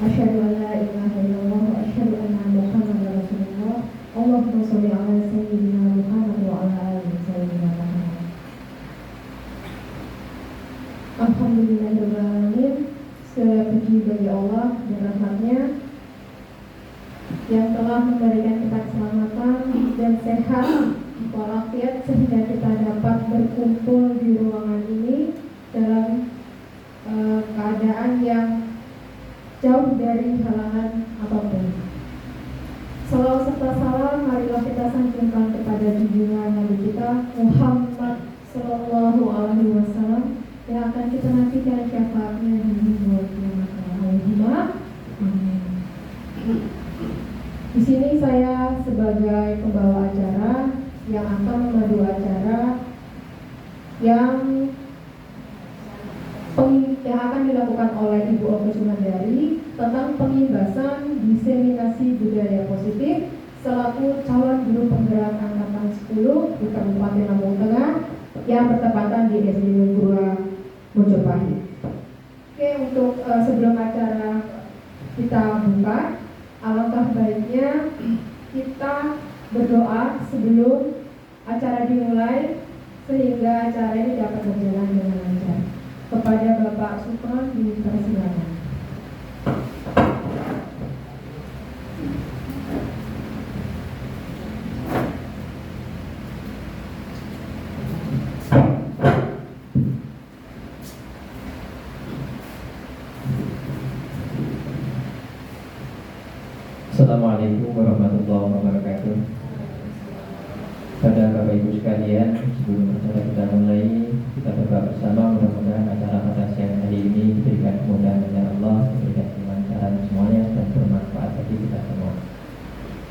Asyhadu an la ilaha illallah wa asyhadu anna Muhammadar Rasulullah. Allahumma sholli ala sayyidina Muhammad wa ala ali sayyidina Muhammad. Alhamdulillahirabbil alamin. Segala puji bagi Allah dan rahmat-Nya yang telah memberikan kita keselamatan dan sehat walafiat sehingga kita dapat berkumpul di ruangan ini dalam keadaan yang jauh dari halangan apapun. Salawat serta salam marilah kita sanjungkan kepada junjungan Nabi kita Muhammad Sallallahu Alaihi Wasallam yang akan kita nantikan syafaatnya di hari kiamat. Amin. Di sini saya sebagai pembawa acara yang akan memandu acara yang akan dilakukan oleh Ibu Oke Sumandari tentang pengimbasan diseminasi budaya positif selaku calon guru penggerak angkatan 10 di Kabupaten Lampung Tengah yang bertepatan di SD Gura Mojopahit. Oke, untuk sebelum acara kita buka, alangkah baiknya kita berdoa sebelum acara dimulai sehingga acara ini dapat berjalan dengan lancar. Kepada Bapak Supran dipersilakan. Assalamualaikum warahmatullahi wabarakatuh. Pada Bapak Ibu sekalian, sebelum acara kita mulai, kita berdoa bersama mudah-mudahan acara pada siang hari ini diberikan kemudahan dari Allah, diberikan kelancaran semuanya dan bermanfaat bagi kita semua.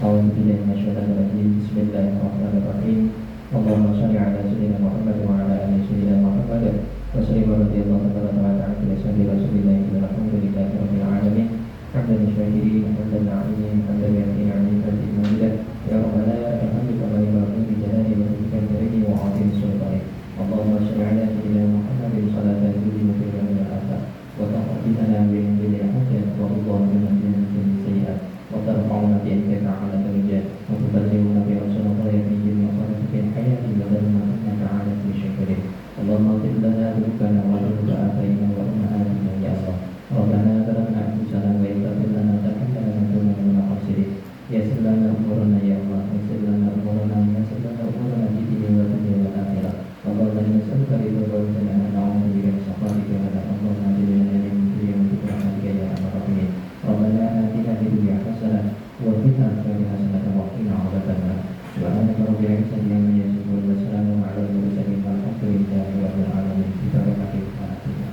A'udzubillahi minasyaitonir rajim. Bismillahirrahmanirrahim. Allahumma shalli ala sayyidina Muhammad wa ala ali sayyidina Muhammad wa sallim radhiyallahu ta'ala anhu wa rasulillahi alhamdulillahi rabbil alamin. Hamdan syakiri, hamdan na'im, hamdan yakin alim, hamdan majidah. Ya Rabbana, alhamdulillah wa bi jalali wa bi karamati wa 'azimi sultani. Allahumma shalli ala sayyidina Muhammadin salatan tujibu biha min al-athar wa taqabbal min bil hajat wa Allahumma min sayyi'at wa tarfa'una bi innaka 'ala darajat wa tuballighuna bi rasulillah fi jami'i awqatil hayati wa dhamma innaka 'ala kulli shay'in qadir. Allahumma ighfir lana dhunubana wa dhunuba abaina wa ummahatina ya Allah. Rabbana zalamna anfusana wa in taghfir lana tarhamna lanakunanna minal khasirin. Yassir lana umurana ya Allah, yassir lana umurana, yassir lana umurana fi dini wa dunya wal akhirah. Allahumma inna nas'aluka ridha wa janna na'udzu bika min sakhatika wa Allahumma ajirna min dunya wa rahmatika ya arhamar rahimin. Rabbana atina fid dunya hasanah wa fil akhirati hasanah wa qina adzabannar. Subhanaka rabbil izzati amma yasifun wa salamun 'alal mursalin walhamdulillahi rabbil alamin. Bismillahirrahmanirrahim.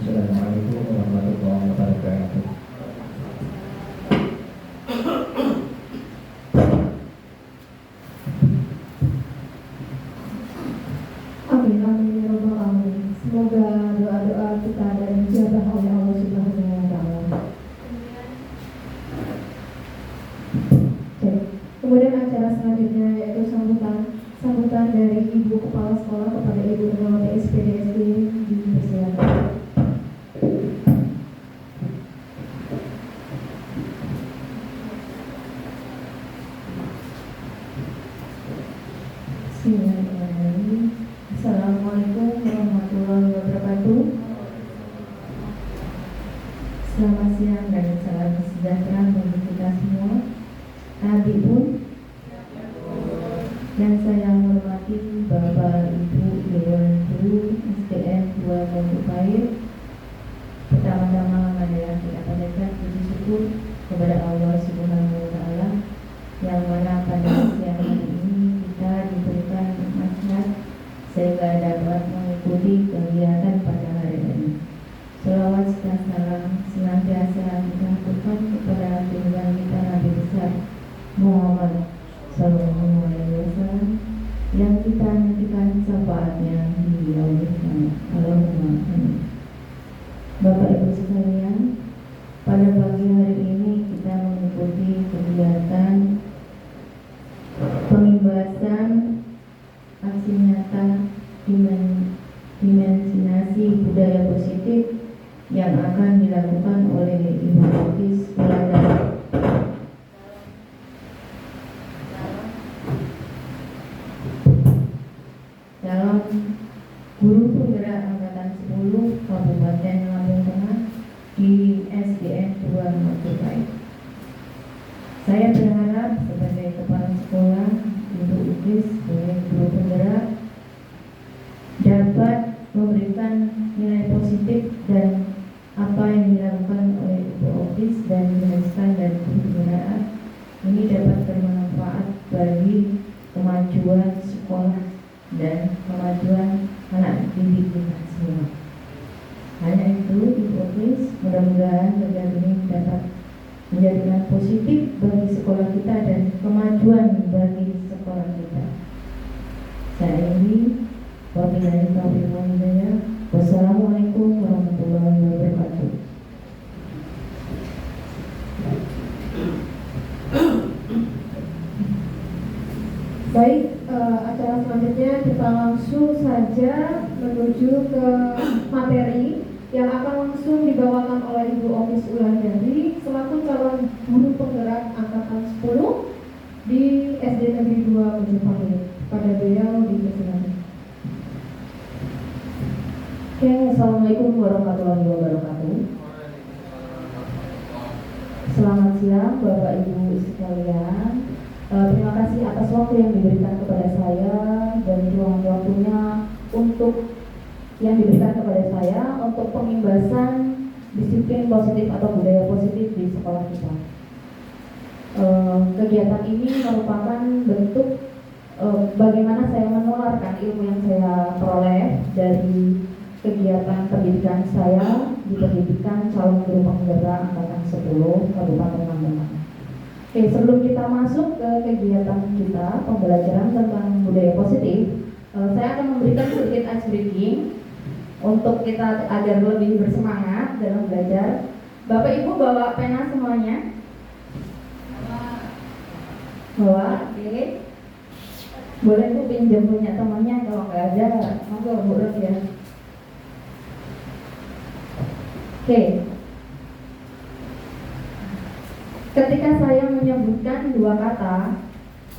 Assalamualaikum warahmatullahi wabarakatuh. Amin amin ya rabbal alamin. Semoga doa-doa kita dan dijabah oleh Allah Subhanahu wa taala. Kemudian acara selanjutnya yaitu sambutan dari Ibu Kepala Sekolah kepada Ibu Ketua PSPDSD dipersilakan. Bismillahirrahmanirrahim. Assalamualaikum warahmatullahi wabarakatuh. Selamat siang dan salam sejahtera bagi kita semua. Nabi pun yang saya hormati Bapak Ibu Dewan Guru SDN 2 Mojopahit. Pertama-tama marilah kita panjatkan puji syukur kepada Allah Subhanahu wa taala yang mana pada siang hari ini kita diberikan nikmat sehingga dapat mengikuti kegiatan pada hari ini. Selawat dan salam senantiasa kita haturkan kepada junjungan kita Nabi besar Muhammad Sallallahu Alaihi Wasallam yang kita nantikan syafaatnya di yaumil kiamat. Allahumma amin. Bapak Ibu sekalian, pada pagi hari ini kita kegiatan pembebasan aksi nyata dimensinasi budaya positif yang akan dilakukan oleh Ibu Ofis Wulandari dalam Guru Penggerak Angkatan 10 Kabupaten Lampung Tengah di SDN 2 Majapahit. Saya berharap sebagai kepala sekolah, Ibu Ukis sebagai guru penggerak dapat memberikan nilai positif dan apa yang dilakukan oleh Ibu Ofis dan Dinas dan guru penggerak ini dapat bermanfaat bagi kemajuan sekolah dan kemajuan anak didik kita semua. Hanya itu, Ibu Ofis, mudah-mudahan kegiatan ini dapat menjadikan positif bagi sekolah kita dan kemajuan bagi sekolah kita. Saya ini wabillahi taufiq wal hidayah. Wassalamualaikum warahmatullahi wabarakatuh. Baik, acara selanjutnya kita langsung saja menuju ke materi yang akan langsung dibawakan oleh Ibu Ofis Wulandari selaku calon guru penggerak angkatan 10 di SD Negeri 2 Majapahit. Pada beliau dipersilakan. Oke, assalamualaikum warahmatullahi wabarakatuh. Selamat siang Bapak Ibu sekalian. Terima kasih atas waktu yang diberikan kepada saya dan ruang waktunya untuk yang diberikan kepada saya untuk pengimbasan disiplin positif atau budaya positif di sekolah kita. Kegiatan ini merupakan bentuk bagaimana saya menularkan ilmu yang saya peroleh dari kegiatan pendidikan saya di pendidikan calon guru penggerak angkatan 10 Kabupaten Lampung. Oke, sebelum kita masuk ke kegiatan kita pembelajaran tentang budaya positif, saya akan memberikan sedikit ice breaking untuk kita agar lebih bersemangat dalam belajar. Bapak Ibu bawa pena semuanya? Bawa, oke. Boleh tuh pinjam punya temannya, kalau nggak ada, monggo buruk ya. Oke. Ketika saya menyebutkan dua kata,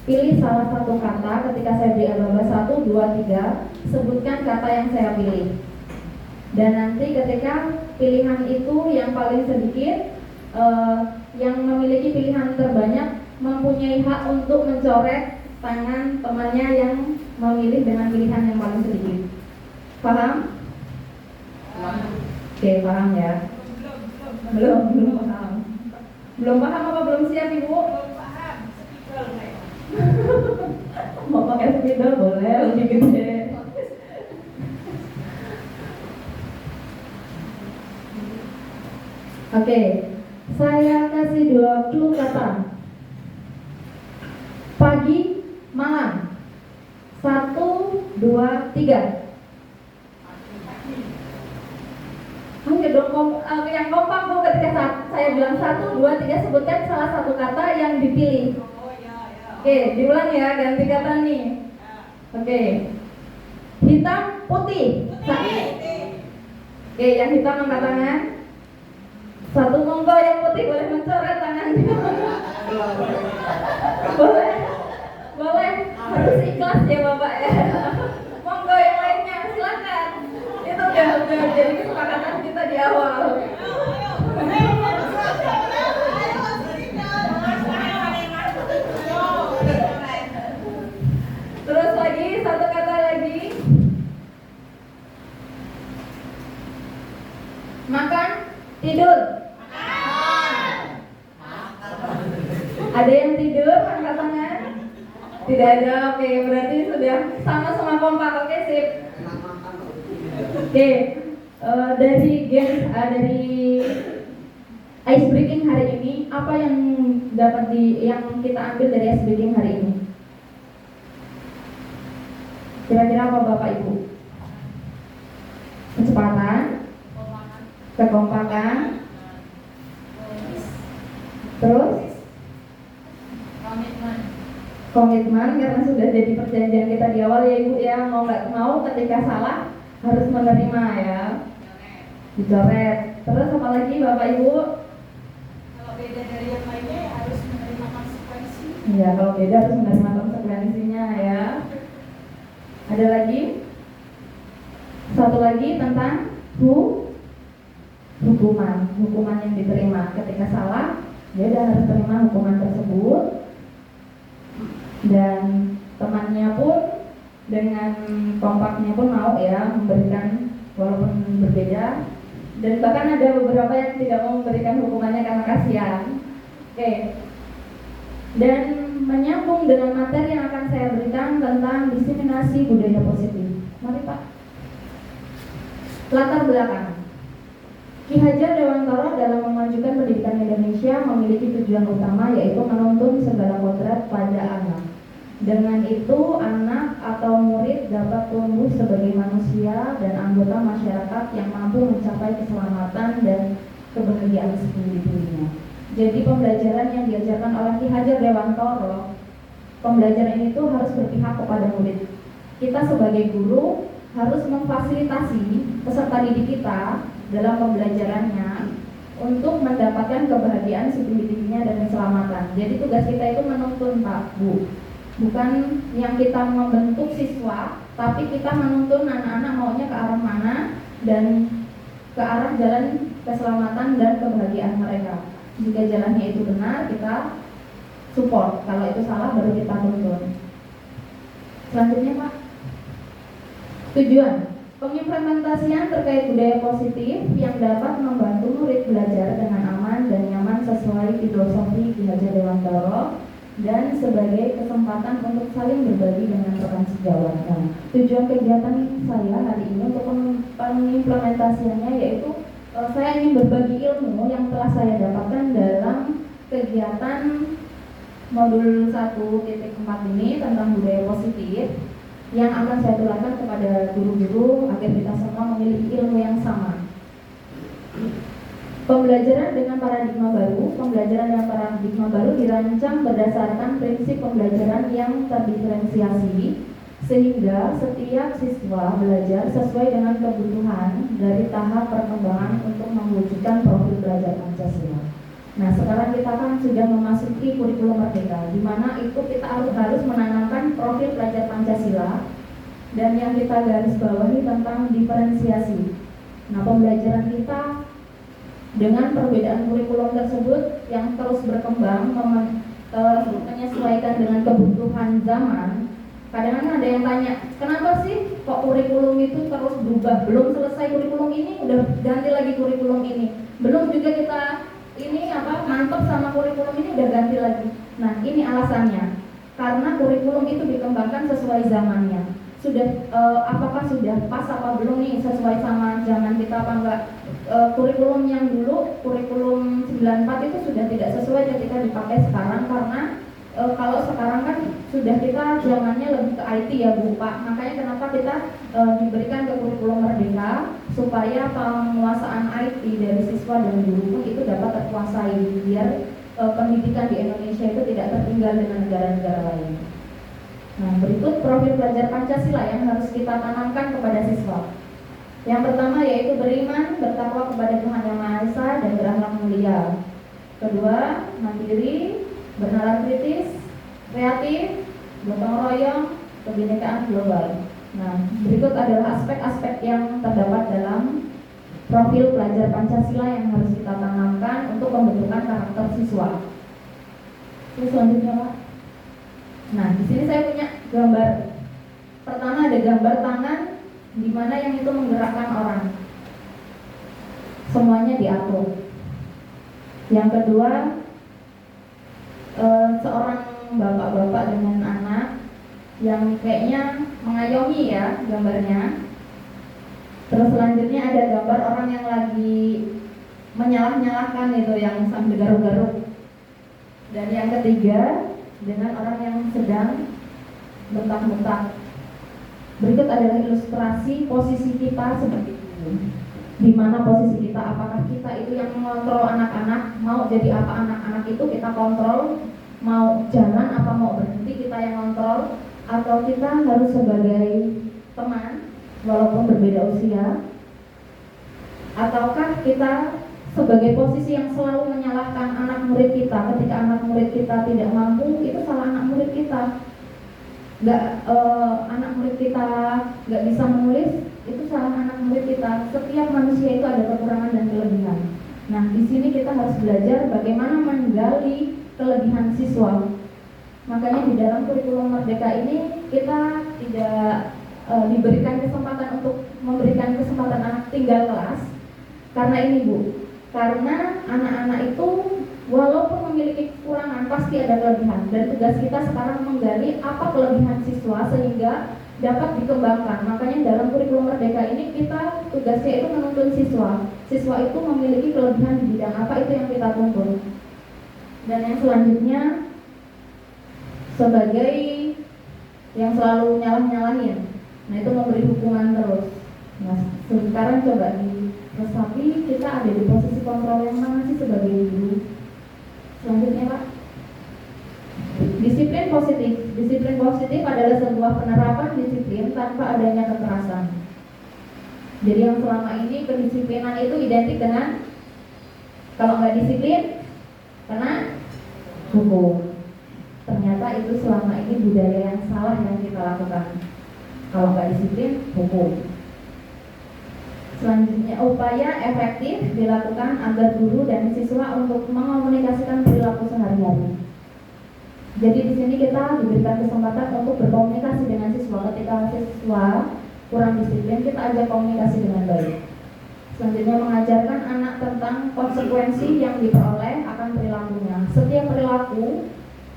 pilih salah satu kata. Ketika saya beri aba 1, 2, 3, sebutkan kata yang saya pilih. Dan nanti ketika pilihan itu yang paling sedikit, yang memiliki pilihan terbanyak mempunyai hak untuk mencoret tangan temannya yang memilih dengan pilihan yang paling sedikit. Paham? Oke, paham ya? Belum paham. Belum paham apa belum siap Ibu? Belum paham, spidol mau pakai spidol boleh, lebih gede. Oke, saya kasih 2 clue kata. Pagi, malam. 1, 2, 3. Oke dong, yang kompak Bu, ketika saya bilang 1, 2, 3 sebutkan salah satu kata yang dipilih. Oke, diulang ya, ganti kata nih. Oke, hitam, putih. Oke, yang hitam angkat tangan. 1, monggo, yang putih boleh mencoret tangannya. Boleh, harus ikhlas ya Bapak ya. Monggo yang lainnya, silakan. Itu udah jadi kesepakatan kita di awal. Terus lagi, satu kata lagi. Makan, tidur. Ada yang tidur, angkat tangan? Tidak ada, oke, berarti sudah sama semua kompak, oke sip. Oke, dari ice breaking hari ini, apa yang yang kita ambil dari ice breaking hari ini? Kira-kira apa Bapak Ibu? Kecepatan, kekompakan, terus komitmen karena sudah jadi perjanjian kita di awal ya Ibu ya, mau nggak mau ketika salah harus menerima ya, dicoret. Terus apa lagi Bapak Ibu? Kalau beda dari yang lainnya ya harus menerima konsekuensi. Iya, kalau beda harus menerima konsekuensinya ya. Ada lagi? Satu lagi tentang hukuman yang diterima ketika salah, dia udah harus terima hukuman tersebut. Dan temannya pun dengan kompaknya pun mau ya memberikan walaupun berbeda, dan bahkan ada beberapa yang tidak mau memberikan hukumannya karena kasihan. Oke. Dan menyambung dengan materi yang akan saya berikan tentang diseminasi budaya positif. Mari Pak. Latar belakang. Ki Hajar Dewantara dalam memajukan pendidikan Indonesia memiliki tujuan utama yaitu menuntun segala kodrat pada anak. Dengan itu anak atau murid dapat tumbuh sebagai manusia dan anggota masyarakat yang mampu mencapai keselamatan dan kebahagiaan sendiri-dirinya. Jadi pembelajaran yang diajarkan oleh Ki Hajar Dewantara, pembelajaran ini tuh harus berpihak kepada murid. Kita sebagai guru harus memfasilitasi peserta didik kita dalam pembelajarannya untuk mendapatkan kebahagiaan sendiri-dirinya dan keselamatan. Jadi tugas kita itu menuntun Pak Bu, bukan yang kita membentuk siswa, tapi kita menuntun anak-anak maunya ke arah mana dan ke arah jalan keselamatan dan kebahagiaan mereka. Jika jalannya itu benar, kita support. Kalau itu salah, baru kita tuntun. Selanjutnya Pak, tujuan pengimplementasian terkait budaya positif yang dapat membantu murid belajar dengan aman dan nyaman sesuai filosofi Ki Hajar Dewantara dan sebagai kesempatan untuk saling berbagi dengan rekan sejawat. Nah, tujuan kegiatan saya hari ini untuk pengimplementasiannya yaitu saya ingin berbagi ilmu yang telah saya dapatkan dalam kegiatan modul 1.4 ini tentang budaya positif yang akan saya tularkan kepada guru-guru agar kita semua memiliki ilmu yang sama. Pembelajaran dengan paradigma baru dirancang berdasarkan prinsip pembelajaran yang terdiferensiasi sehingga setiap siswa belajar sesuai dengan kebutuhan dari tahap perkembangan untuk mewujudkan profil belajar Pancasila. Nah, sekarang kita kan sudah memasuki kurikulum merdeka, di mana itu kita harus menanamkan profil belajar Pancasila dan yang kita garis bawahi tentang diferensiasi. Nah, pembelajaran kita dengan perbedaan kurikulum tersebut yang terus berkembang, menyesuaikan dengan kebutuhan zaman. Kadang-kadang ada yang tanya, kenapa sih kok kurikulum itu terus berubah? Belum selesai kurikulum ini, udah ganti lagi kurikulum ini. Belum juga kita mantap sama kurikulum ini udah ganti lagi. Nah, ini alasannya. Karena kurikulum itu dikembangkan sesuai zamannya. Apakah sudah pas apa belum nih sesuai sama zaman kita apa enggak? Kurikulum yang dulu, kurikulum 94 itu sudah tidak sesuai ketika dipakai sekarang karena kalau sekarang kan sudah kita zamannya lebih ke IT ya Bu Pak. Makanya kenapa kita diberikan ke kurikulum merdeka supaya penguasaan IT dari siswa dan guru pun itu dapat terkuasai biar pendidikan di Indonesia itu tidak tertinggal dengan negara-negara lain. Nah, berikut profil belajar Pancasila yang harus kita tanamkan kepada siswa. Yang pertama yaitu beriman, bertakwa kepada Tuhan Yang Maha Esa dan berakhlak mulia. Kedua, mandiri, bernalar kritis, kreatif, gotong royong, kebinekaan global. Nah, berikut adalah aspek-aspek yang terdapat dalam profil pelajar Pancasila yang harus kita tanamkan untuk pembentukan karakter siswa. Terus selanjutnya Pak. Nah, di sini saya punya gambar. Pertama ada gambar tangan di mana yang itu menggerakkan orang. Semuanya diatur. Yang kedua, seorang bapak-bapak dengan anak yang kayaknya mengayomi ya gambarnya. Terus selanjutnya ada gambar orang yang lagi menyalah-nyalahkan itu yang sambil garuk-garuk. Dan yang ketiga dengan orang yang sedang bentak-bentak. Berikut adalah ilustrasi posisi kita seperti itu. Di mana posisi kita, apakah kita itu yang mengontrol anak-anak, mau jadi apa anak-anak itu kita kontrol, mau jalan apa mau berhenti kita yang kontrol, atau kita harus sebagai teman walaupun berbeda usia, ataukah kita sebagai posisi yang selalu menyalahkan anak murid kita ketika anak murid kita tidak mampu, itu salah anak murid kita. Anak murid kita nggak bisa menulis, itu salah anak murid kita. Setiap manusia itu ada kekurangan dan kelebihan. Nah, di sini kita harus belajar bagaimana menggali kelebihan siswa. Makanya di dalam kurikulum Merdeka ini kita tidak diberikan kesempatan untuk memberikan kesempatan anak tinggal kelas. Karena ini Bu, karena anak-anak itu walaupun memiliki kekurangan pasti ada kelebihan, dan tugas kita sekarang menggali apa kelebihan siswa sehingga dapat dikembangkan. Makanya dalam kurikulum Merdeka ini kita tugasnya itu menuntun siswa. Siswa itu memiliki kelebihan di bidang apa, itu yang kita tuntun. Dan yang selanjutnya, sebagai yang selalu nyalah-nyalahin, nah itu memberi hukuman terus. Nah sekarang coba diresapi, kita ada di posisi kontrol yang mana sih sebagai guru. Selanjutnya Pak, disiplin positif. Disiplin positif adalah sebuah penerapan disiplin tanpa adanya kekerasan. Jadi yang selama ini kedisiplinan itu identik dengan kalau nggak disiplin kena hukum. Ternyata itu selama ini budaya yang salah yang kita lakukan. Kalau nggak disiplin, hukum. Selanjutnya, upaya efektif dilakukan agar guru dan siswa untuk mengomunikasikan perilaku sehari-hari. Jadi di sini kita diberikan kesempatan untuk berkomunikasi dengan siswa. Ketika siswa kurang disiplin, kita ajak komunikasi dengan baik. Selanjutnya, mengajarkan anak tentang konsekuensi yang diperoleh akan perilakunya. Setiap perilaku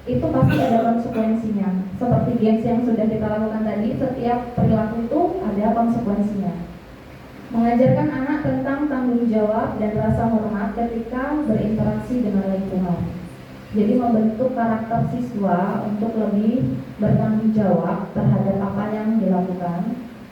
itu pasti ada konsekuensinya. Seperti games yang sudah kita lakukan tadi, setiap perilaku itu ada konsekuensinya. Mengajarkan anak tentang tanggung jawab dan rasa hormat ketika berinteraksi dengan lingkungan. Jadi membentuk karakter siswa untuk lebih bertanggung jawab terhadap apa yang dilakukan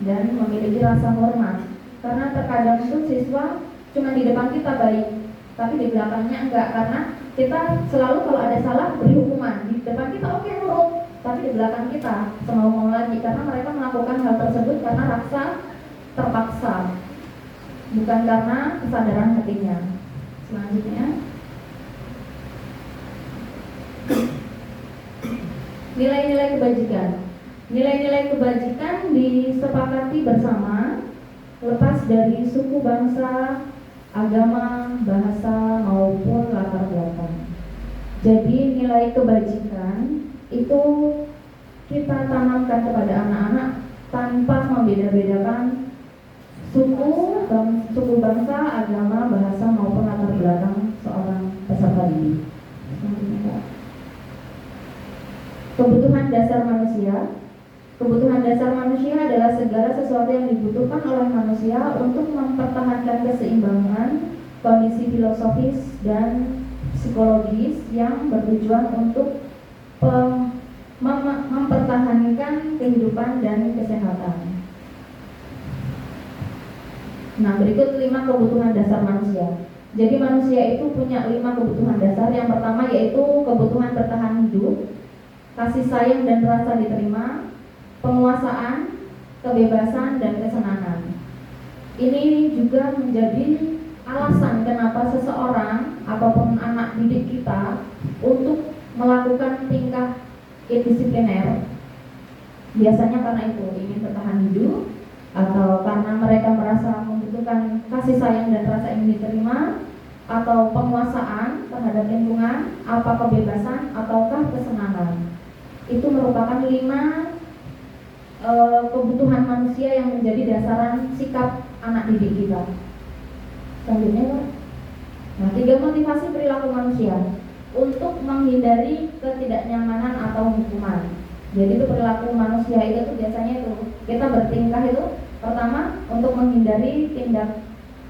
dan memiliki rasa hormat. Karena terkadang itu siswa cuma di depan kita baik, tapi di belakangnya enggak, karena kita selalu kalau ada salah beri hukuman. Di depan kita oke nurut, tapi di belakang kita semau-mau lagi, karena mereka melakukan hal tersebut karena rasa terpaksa, bukan karena kesadaran hatinya. Selanjutnya, nilai-nilai kebajikan. Nilai-nilai kebajikan disepakati bersama, lepas dari suku, bangsa, agama, bahasa, maupun latar belakang. Jadi nilai kebajikan itu kita tanamkan kepada anak-anak tanpa membeda-bedakan suku bangsa, agama, bahasa, maupun latar belakang seorang peserta didik. Kebutuhan dasar manusia. Kebutuhan dasar manusia adalah segala sesuatu yang dibutuhkan oleh manusia untuk mempertahankan keseimbangan kondisi filosofis dan psikologis yang bertujuan untuk mempertahankan kehidupan dan kesehatan. Nah, berikut 5 kebutuhan dasar manusia. Jadi manusia itu punya 5 kebutuhan dasar. Yang pertama yaitu kebutuhan bertahan hidup, kasih sayang dan rasa diterima, penguasaan, kebebasan, dan kesenangan. Ini juga menjadi alasan kenapa seseorang ataupun anak didik kita untuk melakukan tingkah indisipliner. Biasanya karena itu, ingin bertahan hidup, atau karena mereka merasa membutuhkan kasih sayang dan rasa ingin diterima, atau penguasaan terhadap lingkungan, apa kebebasan, ataukah kesenangan. Itu merupakan 5 kebutuhan manusia yang menjadi dasaran sikap anak didik kita. Selanjutnya, nah 3 motivasi perilaku manusia untuk menghindari ketidaknyamanan atau hukuman. Jadi itu perilaku manusia itu tuh biasanya itu kita bertingkah itu pertama untuk menghindari tindak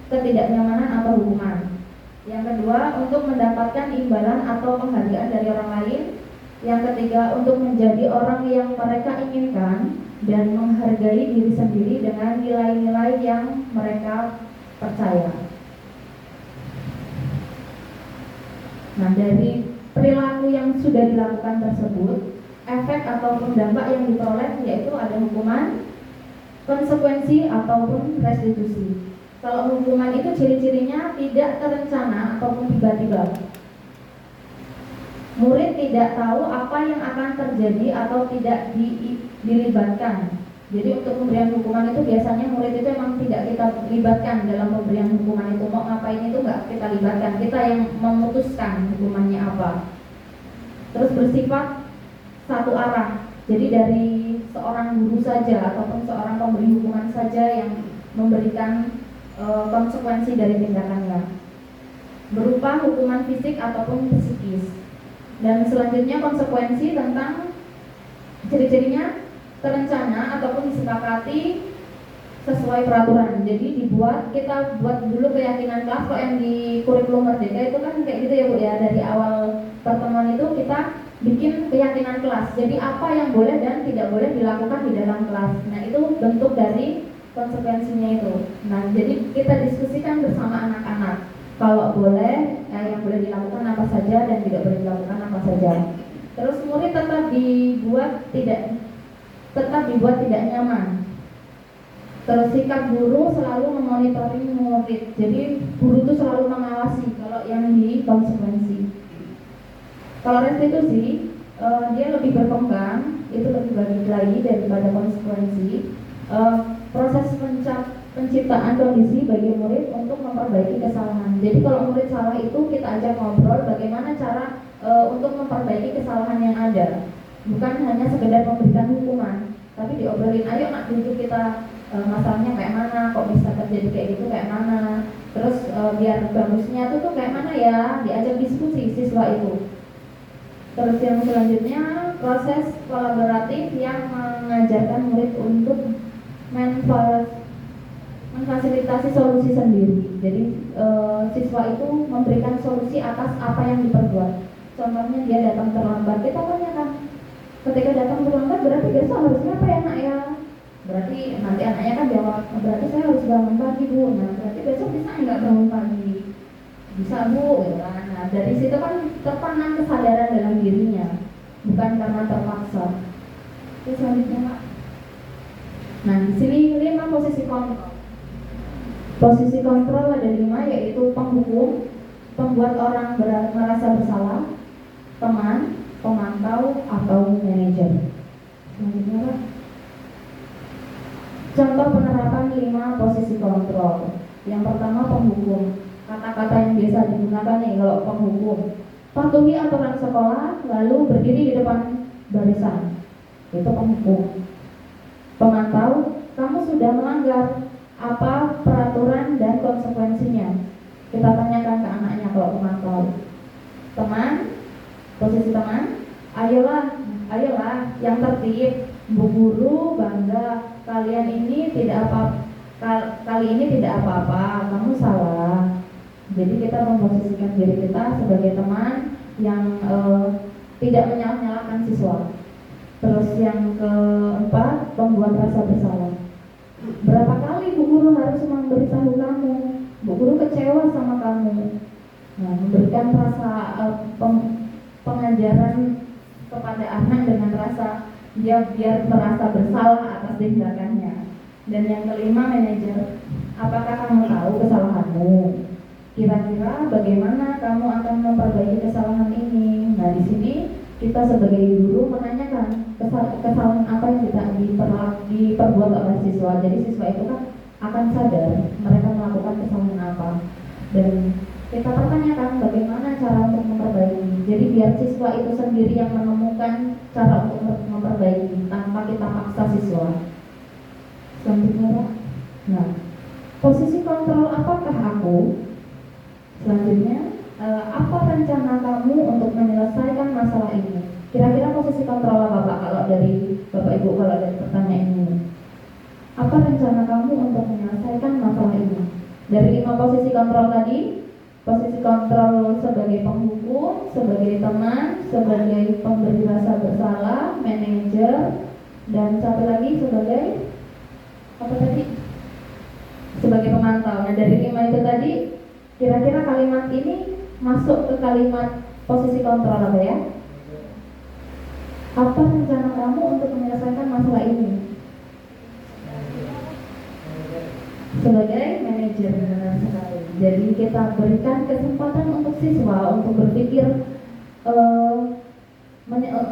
ketidaknyamanan atau hukuman. Yang kedua untuk mendapatkan imbalan atau penghargaan dari orang lain. Yang ketiga untuk menjadi orang yang mereka inginkan dan menghargai diri sendiri dengan nilai-nilai yang mereka percaya. Nah, dari perilaku yang sudah dilakukan tersebut, efek ataupun dampak yang diperoleh yaitu ada hukuman, konsekuensi ataupun restitusi. Kalau hukuman itu ciri-cirinya tidak terencana ataupun tiba-tiba. Murid tidak tahu apa yang akan terjadi atau tidak dilibatkan. Jadi untuk pemberian hukuman itu biasanya murid itu memang tidak kita libatkan dalam pemberian hukuman itu. Mau ngapain itu nggak kita libatkan, kita yang memutuskan hukumannya apa. Terus bersifat satu arah. Jadi dari seorang guru saja ataupun seorang pemberi hukuman saja yang memberikan konsekuensi dari tindakannya, berupa hukuman fisik ataupun psikis. Dan selanjutnya konsekuensi tentang ciri-cirinya terencana ataupun disepakati sesuai peraturan. Jadi kita buat dulu keyakinan kelas. Kalau yang di kurikulum Merdeka itu kan kayak gitu ya Bu ya, dari awal pertemuan itu kita bikin keyakinan kelas. Jadi apa yang boleh dan tidak boleh dilakukan di dalam kelas. Nah itu bentuk dari konsekuensinya itu. Nah jadi kita diskusikan bersama anak-anak. Kalau boleh, yang boleh dilakukan apa saja dan tidak boleh dilakukan apa saja. Terus murid tetap dibuat tidak nyaman. Terus sikap guru selalu memonitoring murid. Jadi guru itu selalu mengawasi kalau yang di konsekuensi. Kalau restitusi, dia lebih berkembang, itu lebih baik lagi daripada konsekuensi. Proses penciptaan kondisi bagi murid untuk memperbaiki kesalahan. Jadi kalau murid salah itu kita ajak ngobrol bagaimana cara untuk memperbaiki kesalahan yang ada. Bukan hanya sekedar memberikan hukuman, tapi diobrolin, ayo nak duduk kita masalahnya kayak mana, kok bisa terjadi kayak gitu kayak mana. Terus biar bagusnya tuh kayak mana ya, diajak diskusi siswa itu. Terus yang selanjutnya proses kolaboratif yang mengajarkan murid untuk memfasilitasi solusi sendiri. Jadi siswa itu memberikan solusi atas apa yang diperbuat. Contohnya dia datang terlambat, kita tanyakan, ketika datang terlambat berarti besok harusnya apa ya nak ya? Berarti nanti anaknya kan jawab, berarti saya harus bangun pagi Bu. Nah berarti besok bisa nggak bangun pagi? Bisa Bu, ya kan? Nah dari situ kan tertanam kesadaran dalam dirinya, bukan karena terpaksa. Terus selanjutnya Pak. Nah di sini 5 posisi kontrol. Posisi kontrol ada 5, yaitu penghukum, pembuat orang merasa bersalah, teman, pemantau, atau manajer. Selanjutnya Pak. Contoh penerapan 5 posisi kontrol. Yang pertama penghukum. Kata-kata yang biasa digunakan nih kalau penghukum: patuhi aturan sekolah, lalu berdiri di depan barisan. Itu penghukum. Pemantau, kamu sudah melanggar, apa peraturan dan konsekuensinya? Kita tanyakan ke anaknya kalau pemantau. Teman, posisi teman, ayolah yang tertib. Bu guru bangga, kalian ini kali ini tidak apa-apa, kamu salah. Jadi kita memposisikan diri kita sebagai teman yang tidak menyalah-nyalahkan siswa. Terus yang keempat, pembuat rasa bersalah. Berapa kali Bu Guru harus memberitahu kamu? Bu Guru kecewa sama kamu. Nah, memberikan rasa pengajaran kepada anak dengan rasa dia biar merasa bersalah atas tindakannya. Dan yang kelima, manajer. Apakah kamu tahu kesalahanmu? Kira-kira bagaimana kamu akan memperbaiki kesalahan ini? Nah, di sini kita sebagai guru menanyakan kesalahan apa yang diperbuat oleh siswa. Jadi siswa itu kan akan sadar mereka melakukan kesalahan apa, dan kita pertanyakan bagaimana cara untuk memperbaiki. Jadi biar siswa itu sendiri yang menemukan cara untuk memperbaiki tanpa kita paksa siswa. Selanjutnya, nah, posisi kontrol apakah aku? Selanjutnya, apa rencana kamu untuk menyelesaikan masalah ini? Kira-kira posisi kontrol apa Pak kalau dari Bapak Ibu, kalau dari pertanyaan ini? Apa rencana kamu untuk menyelesaikan masalah ini? Dari 5 posisi kontrol tadi, posisi kontrol sebagai penghukum, sebagai teman, sebagai pemberi rasa bersalah, manajer, dan satu lagi sebagai apa tadi? Sebagai pemantau. Nah dari 5 itu tadi, kira-kira kalimat ini masuk ke kalimat posisi kontrol apa ya? Apa rencana kamu untuk menyelesaikan masalah ini? Sebagai manajer, benar sekali. Jadi kita berikan kesempatan untuk siswa untuk berpikir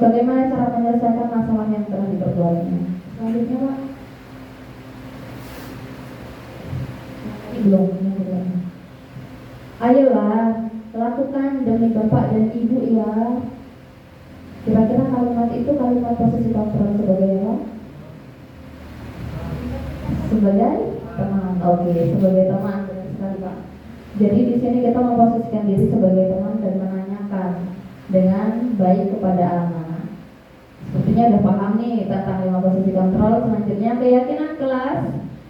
bagaimana cara menyelesaikan masalah yang telah diperbuatnya. Selanjutnya Pak. Belum. Ayolah, lakukan demi Bapak dan Ibu ya. Kira-kira kalimat itu kalimat posisi kontrol sebagai apa? Sebagai teman. Oke, sebagai teman, benar sekali Pak. Jadi di sini kita memposisikan diri sebagai teman dan menanyakan dengan baik kepada anak. Sepertinya udah paham nih tentang 5 posisi kontrol. Selanjutnya keyakinan kelas.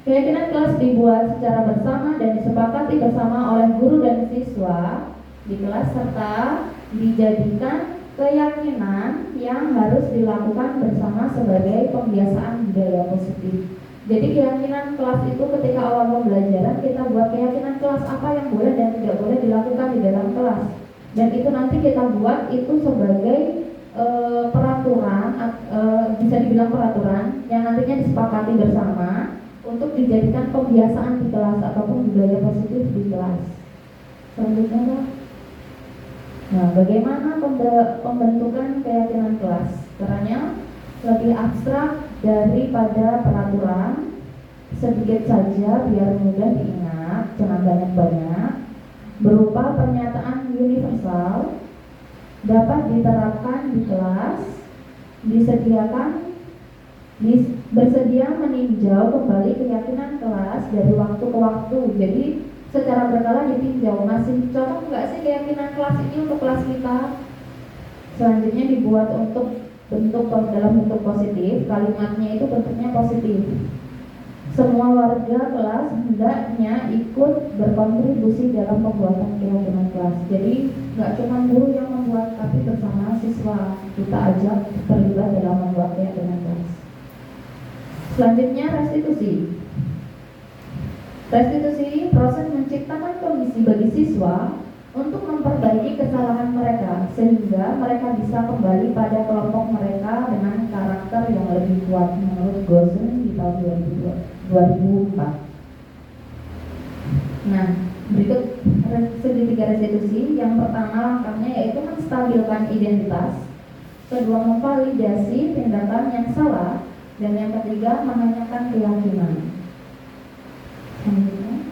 Keyakinan kelas dibuat secara bersama dan disepakati bersama oleh guru dan siswa di kelas serta dijadikan keyakinan yang harus dilakukan bersama sebagai pembiasaan budaya positif. Jadi keyakinan kelas itu ketika awal pembelajaran kita buat keyakinan kelas apa yang boleh dan tidak boleh dilakukan di dalam kelas. Dan itu nanti kita buat itu sebagai peraturan, bisa dibilang peraturan yang nantinya disepakati bersama untuk dijadikan kebiasaan di kelas ataupun budaya positif di kelas. Selanjutnya Pak. Nah, bagaimana pembentukan keyakinan kelas? Caranya lebih abstrak daripada peraturan, sedikit saja biar mudah diingat, jangan banyak-banyak, berupa pernyataan universal, dapat diterapkan di kelas, bersedia meninjau kembali keyakinan kelas dari waktu ke waktu. Jadi secara berkala ditinjau, masih cocok nggak sih keyakinan kelas ini untuk kelas kita? Selanjutnya dibuat untuk dalam bentuk positif, kalimatnya itu bentuknya positif. Semua warga kelas hendaknya ikut berkontribusi dalam pembuatan keyakinan kelas. Jadi nggak cuma guru yang membuat, tapi bersama siswa kita ajak terlibat dalam membuat keyakinan kelas. Selanjutnya restitusi. Restitusi proses menciptakan kondisi bagi siswa untuk memperbaiki kesalahan mereka sehingga mereka bisa kembali pada kelompok mereka dengan karakter yang lebih kuat menurut Gosen di tahun 2004. Nah, berikut segitiga restitusi. Yang pertama langkahnya yaitu menstabilkan identitas, kedua memvalidasi tindakan yang salah, dan yang ketiga menanyakan keyakinan. Selanjutnya,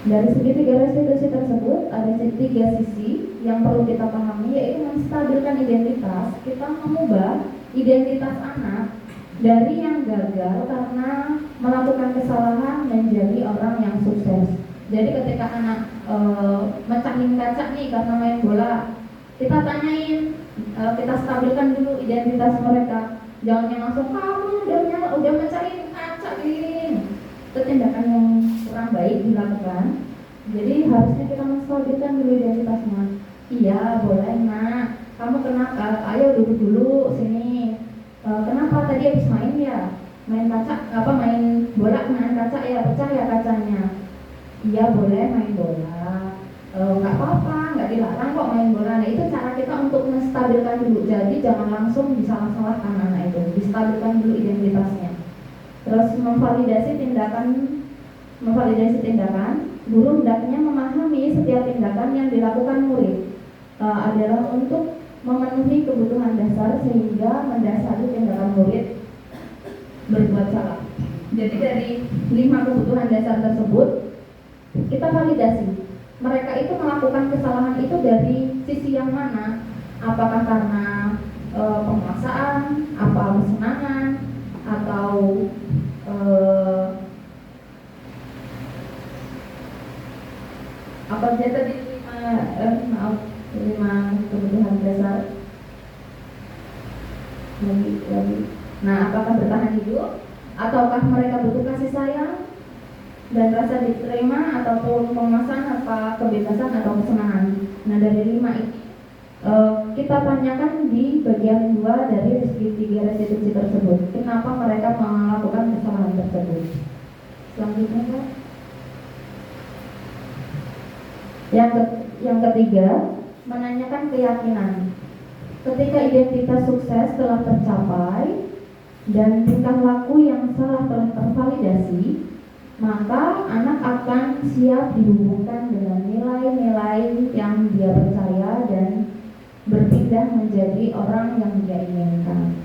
dari segitiga restitusi tersebut ada tiga sisi yang perlu kita pahami, yaitu menstabilkan identitas. Kita mengubah identitas anak dari yang gagal karena melakukan kesalahan menjadi orang yang sukses. Jadi ketika anak mecahin kaca nih karena main bola, kita tanyain, kita stabilkan dulu identitas mereka. Jangan yang langsung kamu udah mecahin kaca gini. Itu tindakan yang kurang baik dilakukan. Jadi harusnya kita menstabilkan dulu identitasnya. Iya, boleh nak. Kamu kenapa? Ayo duduk dulu sini. Kenapa tadi habis main ya? Main bola kena kaca ya, pecah ya kacanya. Iya boleh main bola. Nggak apa-apa, nggak dilarang kok main bola. Nah itu cara kita untuk menstabilkan dulu. Jadi jangan langsung disalah-salahkan anak itu. Distabilkan dulu identitasnya. Terus memvalidasi tindakan. Guru hendaknya memahami setiap tindakan yang dilakukan murid adalah untuk memenuhi kebutuhan dasar sehingga mendasari tindakan murid berbuat salah. Jadi dari 5 kebutuhan dasar tersebut kita validasi. Mereka itu melakukan kesalahan itu dari sisi yang mana? Apakah karena penguasaan, apa kesenangan, atau apa saja tadi 5 kebutuhan dasar lagi. Nah, apakah bertahan hidup, ataukah mereka butuh kasih sayang dan rasa diterima, ataupun penguasaan, apa kebebasan atau kesenangan. Nah, dari 5 ini kita tanyakan di bagian 2 dari segitiga restitusi tersebut. Kenapa mereka melakukan kesalahan tersebut? Selanjutnya, Pak. Yang ketiga, menanyakan keyakinan. Ketika identitas sukses telah tercapai dan tingkah laku yang salah telah tervalidasi, maka anak akan siap dihubungkan dengan nilai-nilai yang dia percaya dan berpindah menjadi orang yang dia inginkan.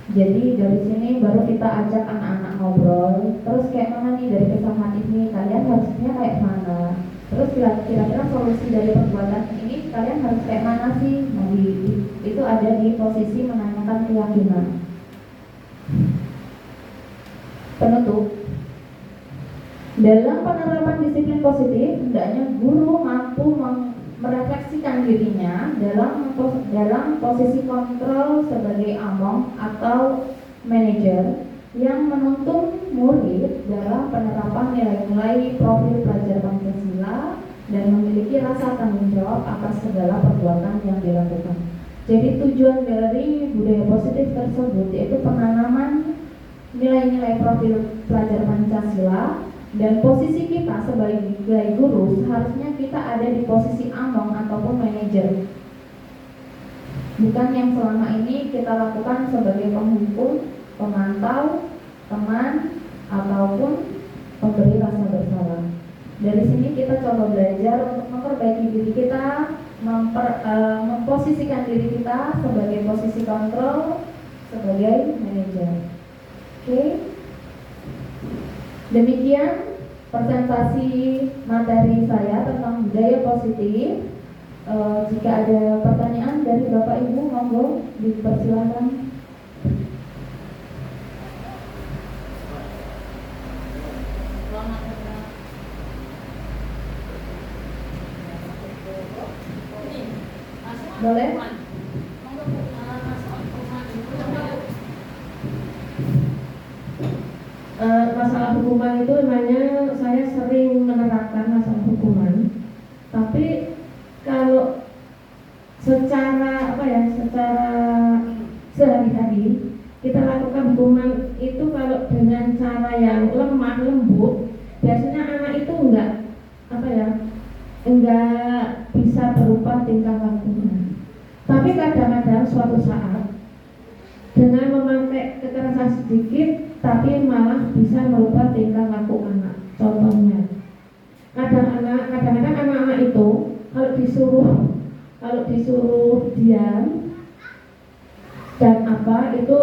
Jadi dari sini baru kita ajak anak-anak ngobrol, terus kayak mana nih dari kisah hati ini, kalian harusnya kayak mana? Terus kira-kira solusi dari perbuatan ini kalian harus kayak mana sih? Nah, itu ada di posisi menanyakan keyakinan. Penutup. Dalam penerapan disiplin positif, hendaknya guru mampu merefleksikan dirinya dalam posisi kontrol sebagai among atau manajer yang menuntun murid dalam penerapan nilai-nilai profil pelajar Pancasila dan memiliki rasa tanggung jawab atas segala perbuatan yang dilakukan. Jadi tujuan dari budaya positif tersebut yaitu penanaman nilai-nilai profil pelajar Pancasila, dan posisi kita sebagai guru seharusnya kita ada di posisi among ataupun manajer, bukan yang selama ini kita lakukan sebagai penghukum, pemantau, teman, ataupun pemberi rasa bersalah. Dari sini kita coba belajar untuk memperbaiki diri kita, memposisikan diri kita sebagai posisi kontrol, sebagai manajer. Oke. Demikian presentasi materi saya tentang budaya positif. Jika ada pertanyaan dari Bapak Ibu, monggo dipersilakan. Boleh? Masalah hukuman itu memangnya saya sering menerapkan masalah hukuman, tapi kalau secara sehari-hari kita lakukan hukuman itu kalau dengan cara yang lemah lembut, biasanya anak itu enggak bisa berubah tingkah lakunya. Tapi kadang-kadang suatu saat dengan memakai kekerasan sedikit tapi malah bisa merubah tingkah laku anak. Contohnya, kadang-kadang anak-anak itu kalau disuruh diam dan itu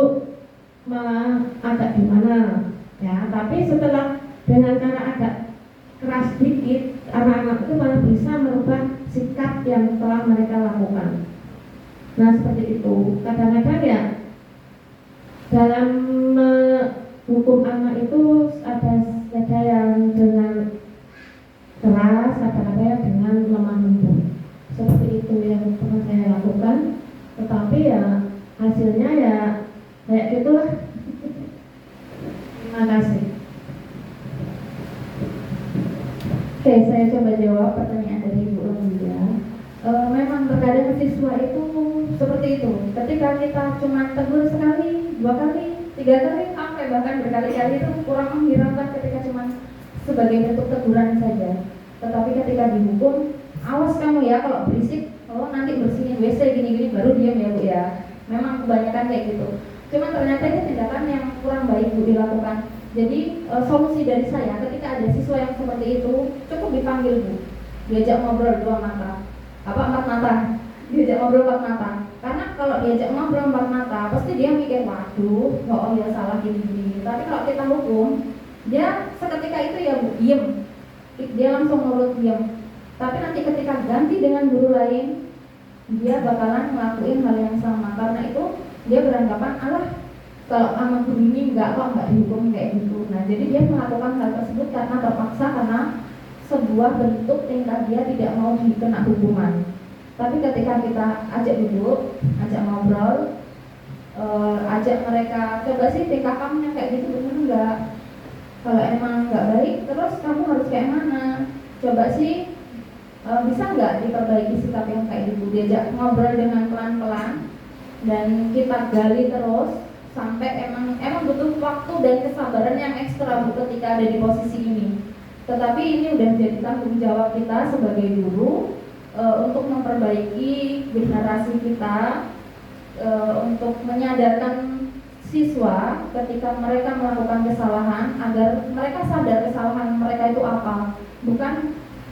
malah agak gimana ya. Tapi setelah dengan cara agak keras sedikit, anak-anak itu malah bisa merubah sikap yang telah mereka lakukan. Nah seperti itu. Kadang-kadang ya dalam hukum anak itu ada yang dengan keras, ada yang dengan lemah lembut. Seperti itu yang pernah saya lakukan. Tetapi ya hasilnya ya kayak gitulah. Terima kasih. Oke, saya coba jawab pertanyaan dari Ibu Rodia. Memang terkadang siswa itu seperti itu. Ketika kita cuma tegur sekali, 2 kali, 3 kali, sampai bahkan berkali-kali itu kurang menghiraukan ketika cuma sebagai bentuk teguran saja. Tetapi ketika dihukum, awas kamu ya kalau berisik, kalau nanti bersihin WC gini-gini baru diam ya Bu ya. Memang kebanyakan kayak gitu. Cuma ternyata ini tindakan yang kurang baik Bu dilakukan. Jadi solusi dari saya ketika ada siswa yang seperti itu cukup dipanggil Bu, diajak ngobrol 4 mata, diajak ngobrol 4 mata. Karena kalau diajak ngobrol 4 mata pasti dia mikir waduh, oh ya salah gini-gini. Tapi kalau kita hukum, dia seketika itu ya Bu, diem, dia langsung nurut diem. Tapi nanti ketika ganti dengan guru lain, dia bakalan ngelakuin hal yang sama. Karena itu dia beranggapan alah kalau sama guru ini nggak dihukum kayak gitu. Nah jadi dia melakukan hal tersebut karena terpaksa, karena sebuah bentuk tingkah dia tidak mau dikena hukuman. Tapi ketika kita ajak duduk, ajak ngobrol, ajak mereka coba sih tingkah kamu yang kayak gitu bener nggak? Kalau emang nggak baik, terus kamu harus kayak mana? Coba sih bisa nggak diperbaiki sikap yang kayak gitu? Diajak ngobrol dengan pelan-pelan dan kita gali terus sampai emang butuh waktu dan kesabaran yang ekstra Bu ketika ada di posisi ini. Tetapi ini udah jadi tanggung jawab kita sebagai guru untuk memperbaiki generasi kita, untuk menyadarkan siswa ketika mereka melakukan kesalahan agar mereka sadar kesalahan mereka itu apa, bukan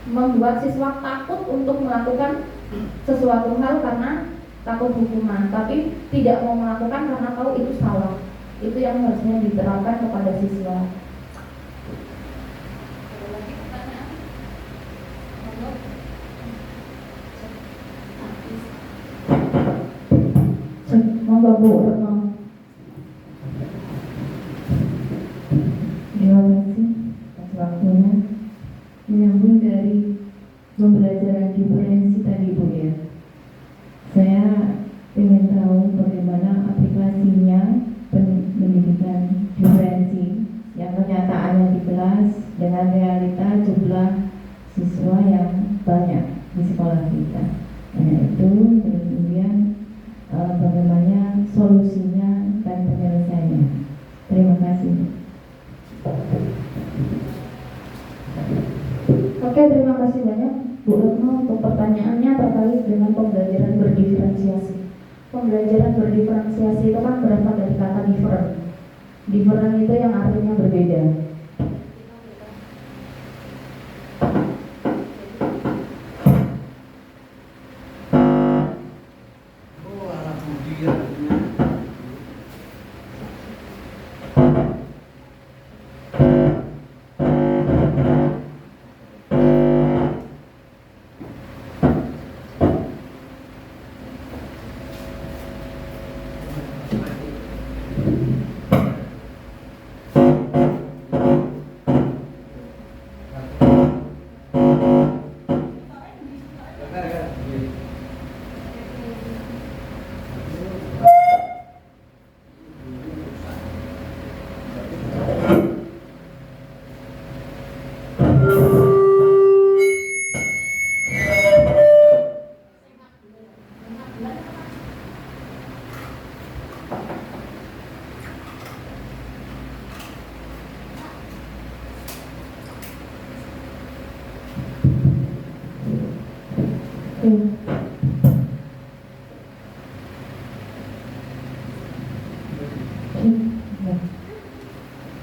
membuat siswa takut untuk melakukan sesuatu hal karena takut hukuman, tapi tidak mau melakukan karena tahu itu salah. Itu yang harusnya diterapkan kepada siswa. Ada lagi pertanyaan? Monggo. Monggo Bu Retno. Terima kasih atas waktunya. Menyambung dari pembelajaran diferensi tadi Bu ya. Saya ingin tahu bagaimana aplikasinya pendidikan diferensi yang kenyataannya di kelas dengan realita jumlah siswa yang banyak di sekolah kita. Nah itu kemudian bagaimana solusinya dan penyelesaiannya. Terima kasih. Oke, terima kasih banyak Bu Retno untuk pertanyaannya terkait dengan pembelajaran berdiferensiasi. Pembelajaran berdiferensiasi itu kan berasal dari kata different. Different itu yang artinya berbeda.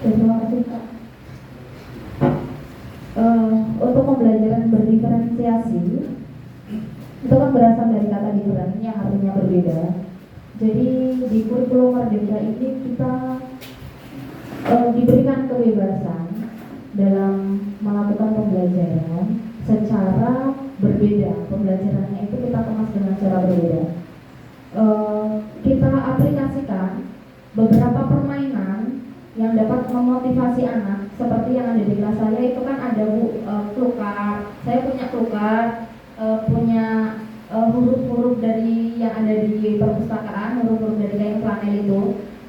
Terima kasih Kak. Untuk pembelajaran berdiferensiasi itu kan berasal dari kata different yang artinya berbeda. Jadi di kurikulum Merdeka ini kita diberikan kebebasan dalam melakukan pembelajaran secara berbeda. Pembelajarannya itu kita kemas dengan cara berbeda. Kita aplikasikan beberapa permainan yang dapat memotivasi anak, seperti yang ada di kelas saya itu kan ada clue-card. Saya punya clue-card, punya huruf-huruf dari yang ada di perpustakaan, huruf-huruf dari kain flanel itu.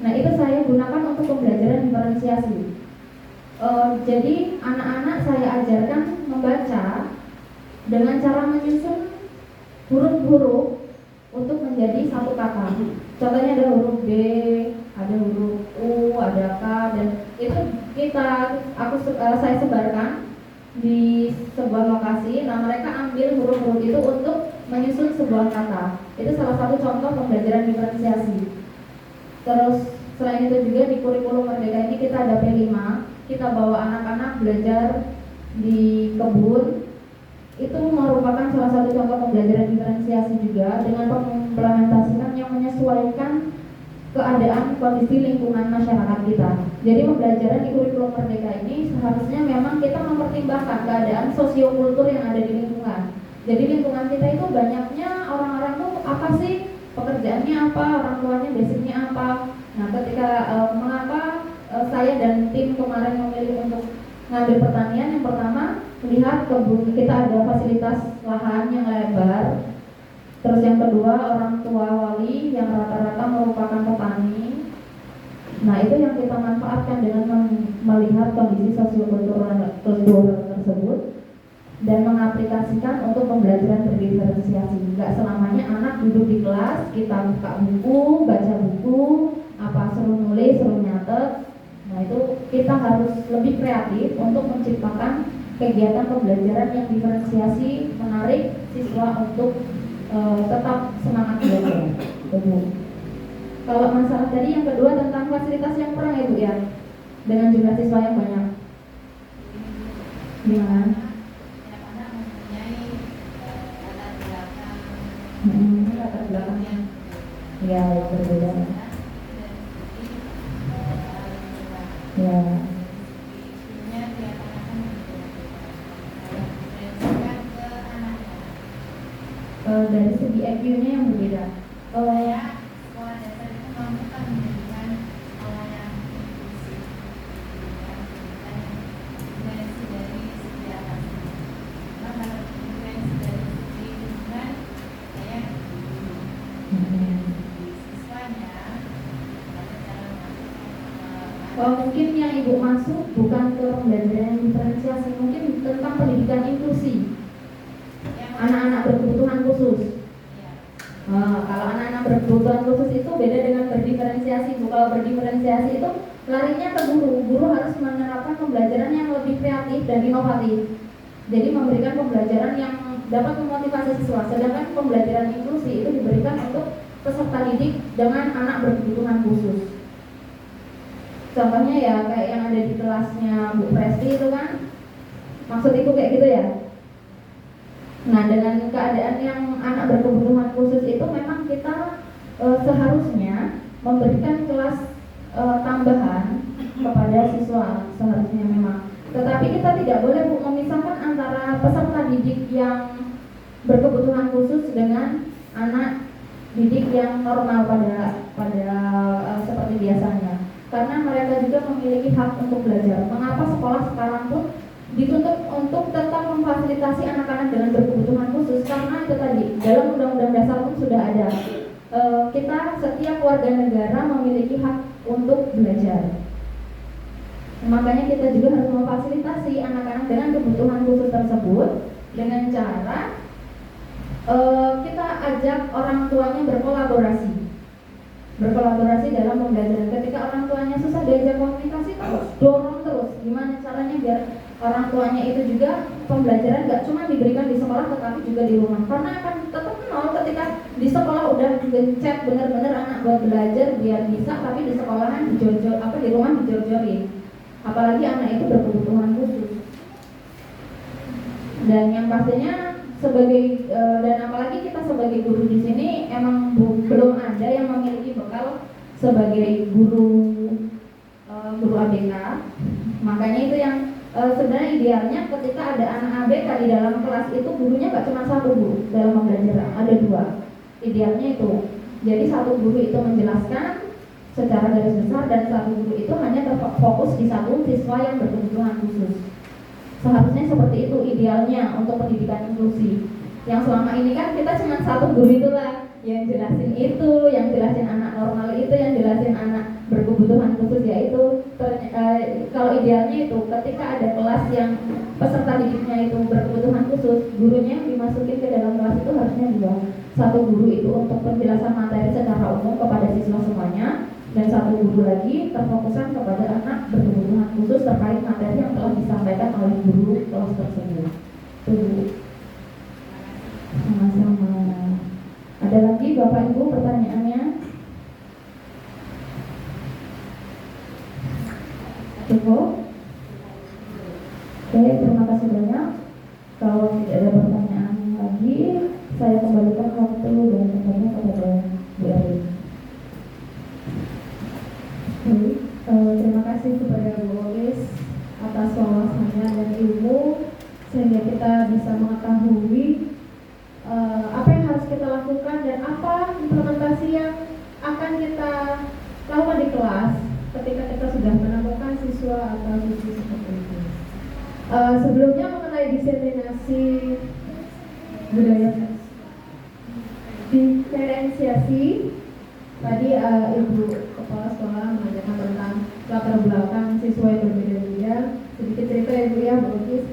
Nah itu saya gunakan untuk pembelajaran diferensiasi. Jadi anak-anak saya ajarkan membaca dengan cara menyusun huruf-huruf untuk menjadi satu kata. Contohnya ada huruf B, ada huruf U, ada K, dan itu saya sebarkan di sebuah lokasi. Nah mereka ambil huruf-huruf itu untuk menyusun sebuah kata. Itu salah satu contoh pembelajaran diferensiasi. Terus selain itu juga di kurikulum Merdeka ini kita ada P5. Kita bawa anak-anak belajar di kebun. Itu merupakan salah satu contoh pembelajaran diferensiasi juga, dengan mengimplementasikan yang menyesuaikan keadaan kondisi lingkungan masyarakat kita. Jadi pembelajaran di kurikulum Merdeka ini seharusnya memang kita mempertimbangkan keadaan sosiokultur yang ada di lingkungan. Jadi lingkungan kita itu banyaknya orang-orang tuh apa sih, pekerjaannya apa, orang tuanya basicnya apa. Nah ketika mengapa saya dan tim kemarin memilih untuk ngambil pertanian, yang pertama lihat kebun kita ada fasilitas lahan yang lebar. Terus yang kedua orang tua wali yang rata-rata merupakan petani. Nah itu yang kita manfaatkan dengan melihat kondisi sosiokultural tersebut dan mengaplikasikan untuk pembelajaran berdiferensiasi. Nggak selamanya anak duduk di kelas kita buka buku, baca buku, apa suruh nulis, suruh nyatet. Nah itu kita harus lebih kreatif untuk menciptakan kegiatan pembelajaran yang diferensiasi, menarik siswa untuk tetap semangat belajar. Ibu. Kalau masalah tadi yang kedua tentang fasilitas yang kurang ya Bu ya, dengan jumlah siswa yang banyak. Gimana? Anak-anak mempunyai latar belakang Latar belakangnya ya yang berbeda. Ya. Dari segi IQ-nya yang berbeda. Sekolah dasar itu mampu kan memberikan sekolah yang inklusif, dan dimensi dari segi atas. Nah, kalau dimensi dari segi lingkungan, saya siswanya ada cara Mungkin yang Ibu maksud bukan ke pembelajaran diferensiasi, mungkin tentang pendidikan inklusi anak-anak berkebutuhan khusus. Kalau anak-anak berkebutuhan khusus itu beda dengan berdiferensiasi. Kalau berdiferensiasi itu larinya ke guru. Guru harus menerapkan pembelajaran yang lebih kreatif dan inovatif. Jadi memberikan pembelajaran yang dapat memotivasi siswa. Sedangkan pembelajaran inklusi itu diberikan untuk peserta didik dengan anak berkebutuhan khusus. Contohnya ya kayak yang ada di kelasnya Bu Presti itu kan. Maksud Ibu kayak gitu ya? Nah, dengan keadaan yang anak berkebutuhan khusus itu memang kita seharusnya memberikan kelas tambahan kepada siswa seharusnya memang. Tetapi kita tidak boleh Bu memisahkan antara peserta didik yang berkebutuhan khusus dengan anak didik yang normal pada seperti biasanya. Karena mereka juga memiliki hak untuk belajar. Mengapa sekolah sekarang pun dituntut untuk tetap memfasilitasi anak-anak dengan berkebutuhan khusus, karena itu tadi dalam Undang-Undang Dasar pun sudah ada, kita setiap warga negara memiliki hak untuk belajar. Makanya kita juga harus memfasilitasi anak-anak dengan kebutuhan khusus tersebut dengan cara kita ajak orang tuanya berkolaborasi dalam pembelajaran. Ketika orang tuanya susah diajak komunikasi, terus dorong terus gimana caranya biar orang tuanya itu juga pembelajaran gak cuma diberikan di sekolah tetapi juga di rumah, karena akan tetap nol ketika di sekolah udah gencet bener-bener anak buat belajar biar bisa, tapi di sekolahan di rumah dijor-jorin, apalagi anak itu berkebutuhan khusus. Dan yang pastinya sebagai dan apalagi kita sebagai guru di sini emang belum ada yang memiliki bekal sebagai guru ABK. Makanya itu yang sebenarnya idealnya ketika ada anak ABK di dalam kelas itu gurunya nggak cuma satu guru dalam pembelajaran, ada dua. Idealnya itu. Jadi satu guru itu menjelaskan secara garis besar dan satu guru itu hanya terfokus di satu siswa yang berkebutuhan khusus. Seharusnya seperti itu idealnya untuk pendidikan inklusi. Yang selama ini kan kita cuma satu guru itulah yang jelasin itu, yang jelasin anak normal itu, yang jelasin anak berkebutuhan khusus, yaitu kalau idealnya itu ketika ada kelas yang peserta didiknya itu berkebutuhan khusus, gurunya yang dimasukin ke dalam kelas itu harusnya dua. Satu guru itu untuk penjelasan materi secara umum kepada siswa semuanya, dan satu guru lagi terfokuskan kepada anak berkebutuhan khusus terkait materi yang telah disampaikan oleh guru kelas tersebut. Tuh. Sama-sama. Ada lagi Bapak Ibu pertanyaannya? Cukup? Oke, terima kasih banyak. Kalau tidak ada pertanyaan lagi, saya kembalikan waktu dan tempatnya kepada Bu Erin. Terima kasih kepada Bu Olis atas wawasannya dan ilmu sehingga kita bisa mengetahui apa yang harus kita lakukan dan apa implementasi yang akan kita lakukan di kelas ketika kita sudah menemukan siswa atau siswi seperti itu. Sebelumnya mengenai diseminasi budaya diferensiasi, tadi Ibu Kepala Sekolah menanyakan tentang latar belakang siswa yang berbeda-beda. Sedikit cerita ya Bu ya, Bu Lukis.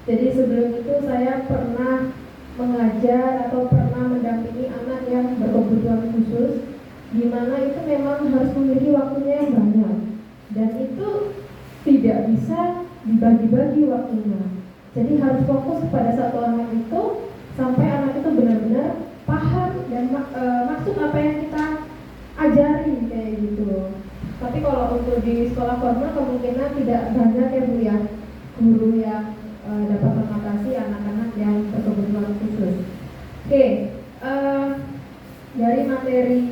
Jadi sebelum itu saya pernah mengajar atau pernah mendampingi anak yang berkebutuhan khusus, di mana itu memang harus memiliki waktunya yang banyak dan itu tidak bisa dibagi-bagi waktunya. Jadi harus fokus pada satu anak itu sampai anak itu benar-benar paham maksud apa yang kita ajari kayak gitu. Tapi kalau untuk di sekolah formal kemungkinan tidak banyak ya Bu ya, guru yang dapat mengatasi anak-anak yang berkebutuhan khusus. Oke, dari materi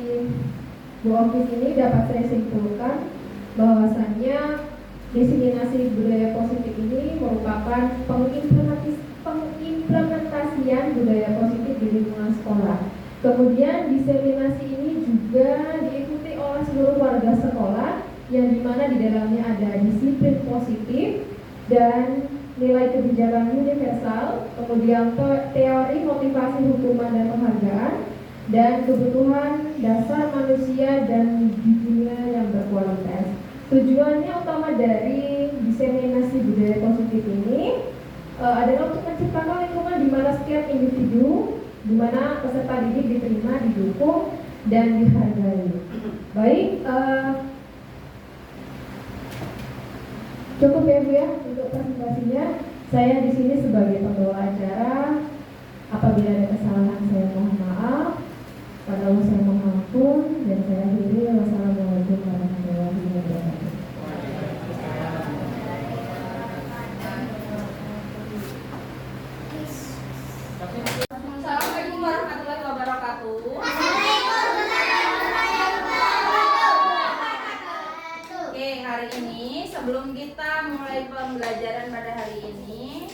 Bu Office ini dapat saya simpulkan bahwasannya diseminasi budaya positif ini merupakan pengimplementasian budaya positif di lingkungan sekolah. Kemudian diseminasi ini juga diikuti oleh seluruh warga sekolah yang dimana di dalamnya ada disiplin positif dan nilai kebijakan universal, kemudian teori motivasi hukuman dan penghargaan, dan kebutuhan dasar manusia dan di dunia yang berkualitas. Tujuannya utama dari diseminasi budaya positif ini adalah untuk menciptakan lingkungan di mana setiap individu, di mana peserta didik diterima, didukung, dan dihargai. Baik, cukup ya Bu ya untuk presentasinya. Saya di sini sebagai pembawa acara. Apabila ada kesalahan saya mohon maaf. Pada Allah saya mohon ampun dan saya akhiri. Wassalamualaikum warahmatullahi wabarakatuh. Assalamualaikum warahmatullahi wabarakatuh. Oke, hari ini sebelum kita mulai pembelajaran pada hari ini,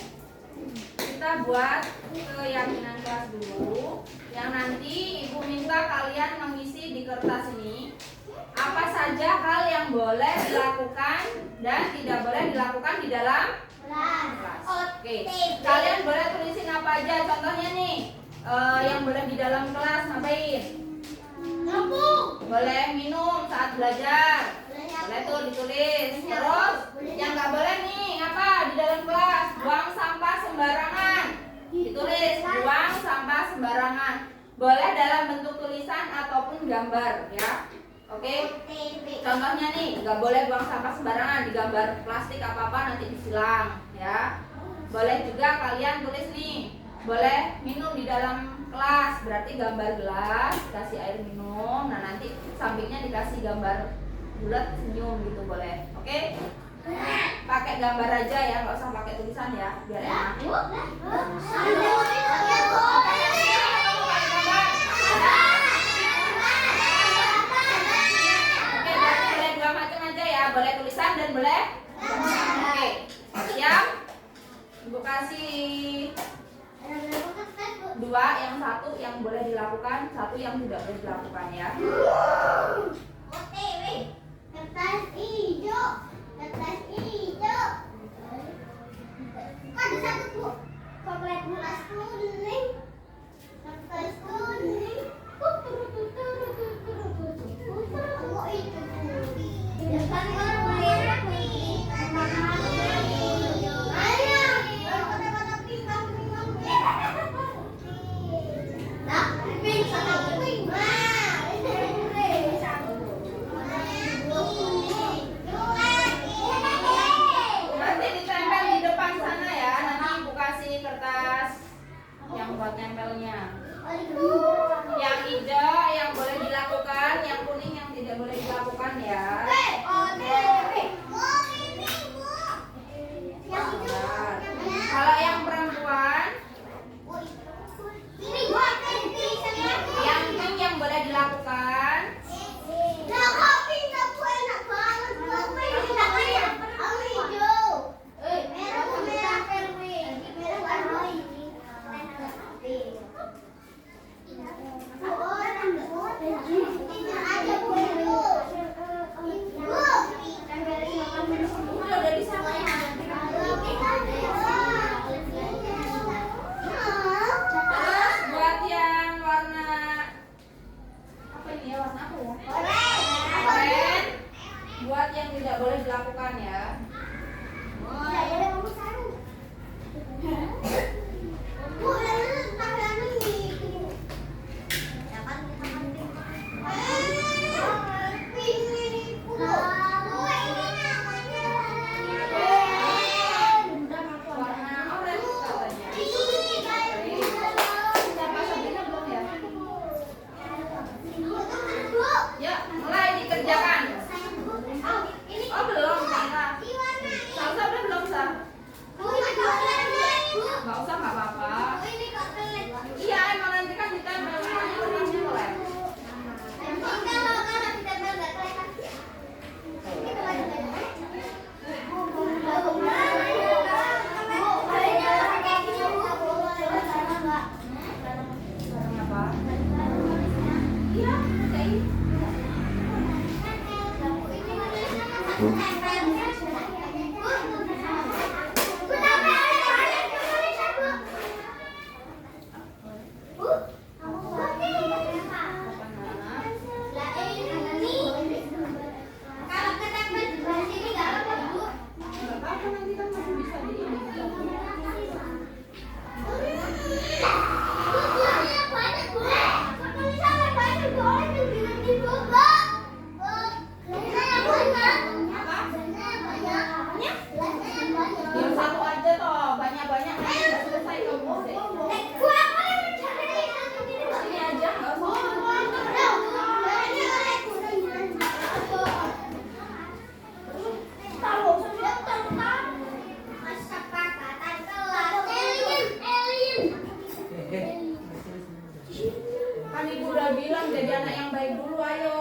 kita buat keyakinan kelas dulu. Yang nanti Ibu minta kalian mengisi di kertas ini apa saja hal yang boleh dilakukan dan tidak boleh dilakukan di dalam kelas. Oke, kalian boleh tulisin apa aja. Contohnya nih, yang boleh di dalam kelas ngapain? Boleh minum saat belajar. Boleh tuh ditulis. Terus yang nggak boleh nih apa di dalam kelas? Buang sampah sembarangan. Ditulis buang sampah sembarangan. Boleh dalam bentuk tulisan ataupun gambar ya. Oke. Contohnya nih, nggak boleh buang sampah sembarangan, digambar plastik apa-apa nanti disilang ya. Boleh juga kalian tulis nih, boleh minum di dalam kelas, berarti gambar gelas, kasih air minum, nah nanti sampingnya dikasih gambar bulat senyum gitu boleh. Oke? Pakai gambar aja ya, nggak usah pakai tulisan ya, biar enak. Oke, berarti boleh dua macam aja ya, boleh tulisan dan boleh. Oke, siap? Ibu kasih dua, yang satu yang boleh dilakukan, satu yang tidak boleh dilakukan ya. Kertas hijau. Ada satu Bu, coklat gelas kuning. Kertas kuning. Oh itu Bu. Depan warna rapi. Ayo, kata-kata pinggang. Nah, pink sama pink. Nanti ditempel di depan sana ya. Nanti Ibu kasih kertas yang buat nempelnya. Yang satu aja toh, banyak-banyak nanti nggak selesai kamu. Ini aja nggak usah. Kan ibu udah bilang jadi anak yang baik dulu, ayo.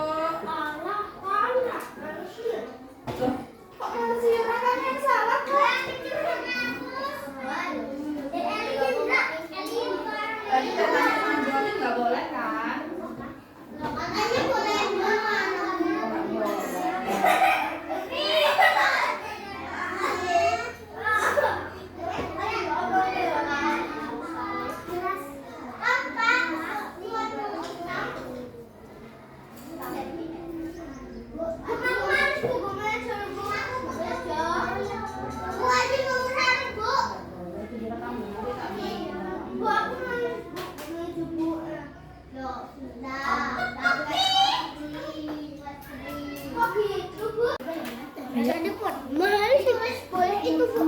Loh, kok masih Raka yang salah kok? Tadi katanya manjolin nggak boleh kan? Nggak boleh. Mahal sih mas, boleh itu bu.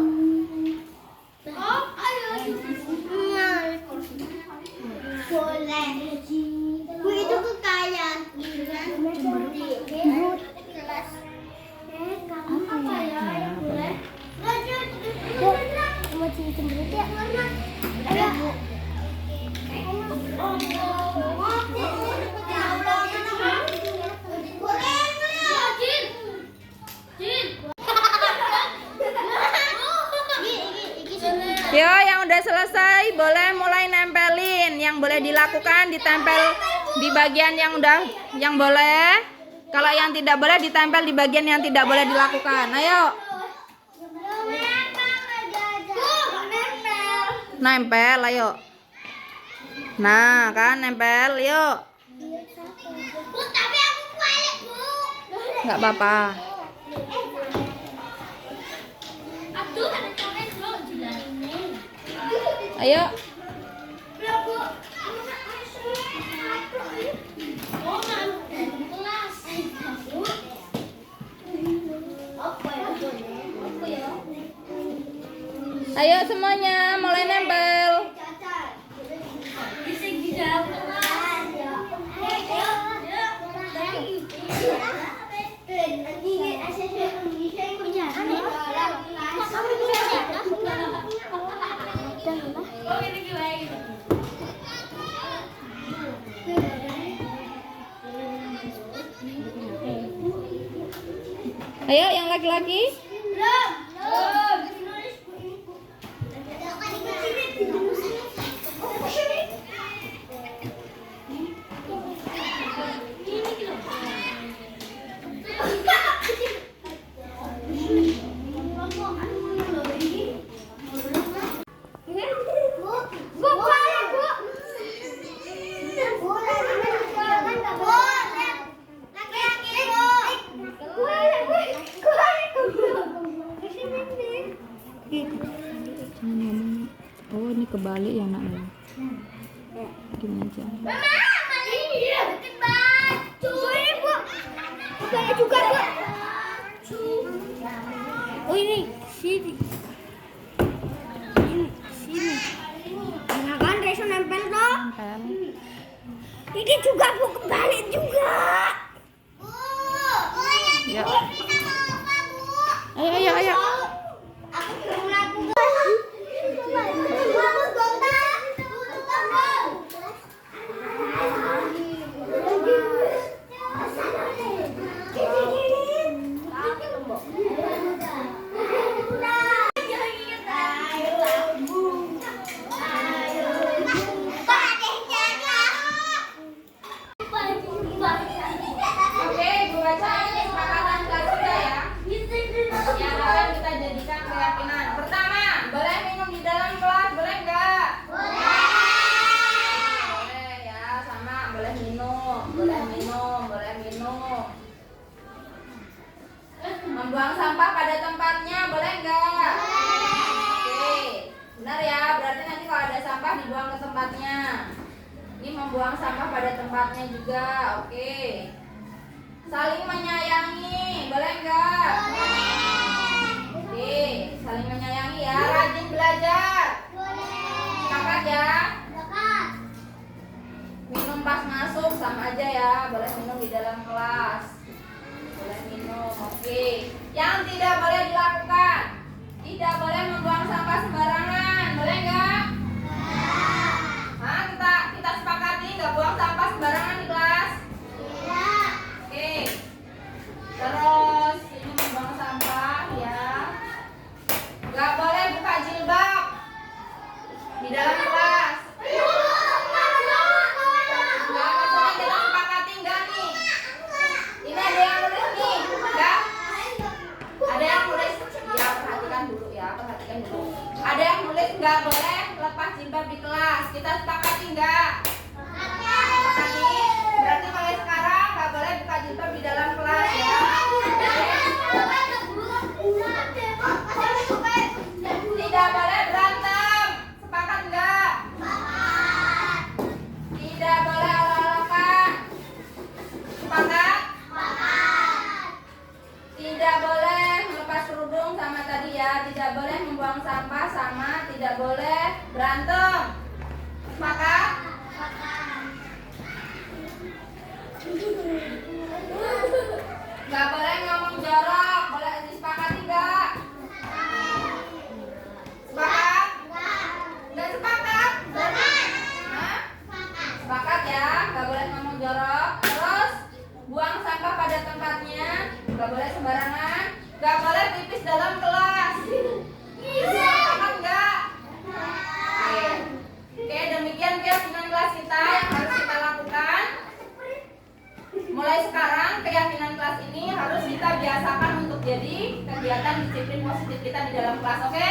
Oh, ayo. Boleh. Bu itu kekayaan. Kelas. Kamu apa ya? Boleh. Mau cincin berarti ya? Ayo bu. Yo, yang udah selesai boleh mulai nempelin. Yang boleh dilakukan ditempel di bagian yang boleh. Kalau yang tidak boleh ditempel di bagian yang tidak boleh dilakukan. Ayo. Nempel, ayo. Nah, kan nempel, yuk. Bu, tapi aku kualik bu. Nggak apa-apa. Aduh, ada coret lo jelasin. Ayo. Oh, malu. Kelas. Apa ya? Apa ya? Ayo semuanya mulai nempel. Bising di dalam kelas. Ayo yang laki-laki. Oh, ini kebalik ya nak ya. Gini aja. Mama, ini bikin baju. Ini bu, saya juga bu. Oh ini sini. Sini. Nah kan Reso nempel toh. Ini juga bu kebalik juga. Bu, Ya. sama apa bu? Ayo. Aku belum lakukan. Bagus Gota. Oke, ibu baca kesepakatan kelas 3 ya. minum. Membuang sampah pada tempatnya, boleh enggak? Oke, benar ya. Berarti nanti kalau ada sampah dibuang ke tempatnya. Ini membuang sampah pada tempatnya juga, oke. Saling menyayangi, boleh enggak? Oke, saling menyayangi ya. Rajin belajar. Sepakat ya? Minum pas masuk sama aja ya. Boleh minum di dalam kelas. Boleh minum, oke. Yang tidak boleh dilakukan, tidak boleh membuang sampah sembarangan, boleh enggak? Kita sepakati nggak buang sampah sembarangan di kelas. Oke. Terus ini membuang sampah ya. Nggak boleh buka jilbab di dalam kelas. Nggak, maksudnya kita sepakati nggak nih? Ini ada yang nulis nih, nggak? Ada yang nulis? Ya perhatikan dulu ya, perhatikan dulu. Ada yang nulis nggak boleh lepas jilbab di kelas. Kita sepakati nggak? Sepakati. Berarti mulai sekarang nggak boleh buka jilbab di dalam kelas ya. Tidak boleh berantem. Sepakat nggak? Tidak boleh olok-olokan. Sepakat? Tidak boleh melepas kerudung sama tadi ya. Tidak boleh membuang sampah sama tidak boleh berantem. Sepakat? Gak boleh ngomong jorok. Boleh disepakati gak? Sepakat? Gak sepakat? Hah? Sepakat ya. Gak boleh ngomong jorok. Terus buang sampah pada tempatnya. Gak boleh sembarangan. Gak boleh pipis dalam kelas. Sepakat gak? Oke, demikian keyakinan kelas kita yang harus kita lakukan. Mulai sekarang keyakinan kelas ini harus kita biasakan untuk jadi kegiatan disiplin positif kita di dalam kelas, oke?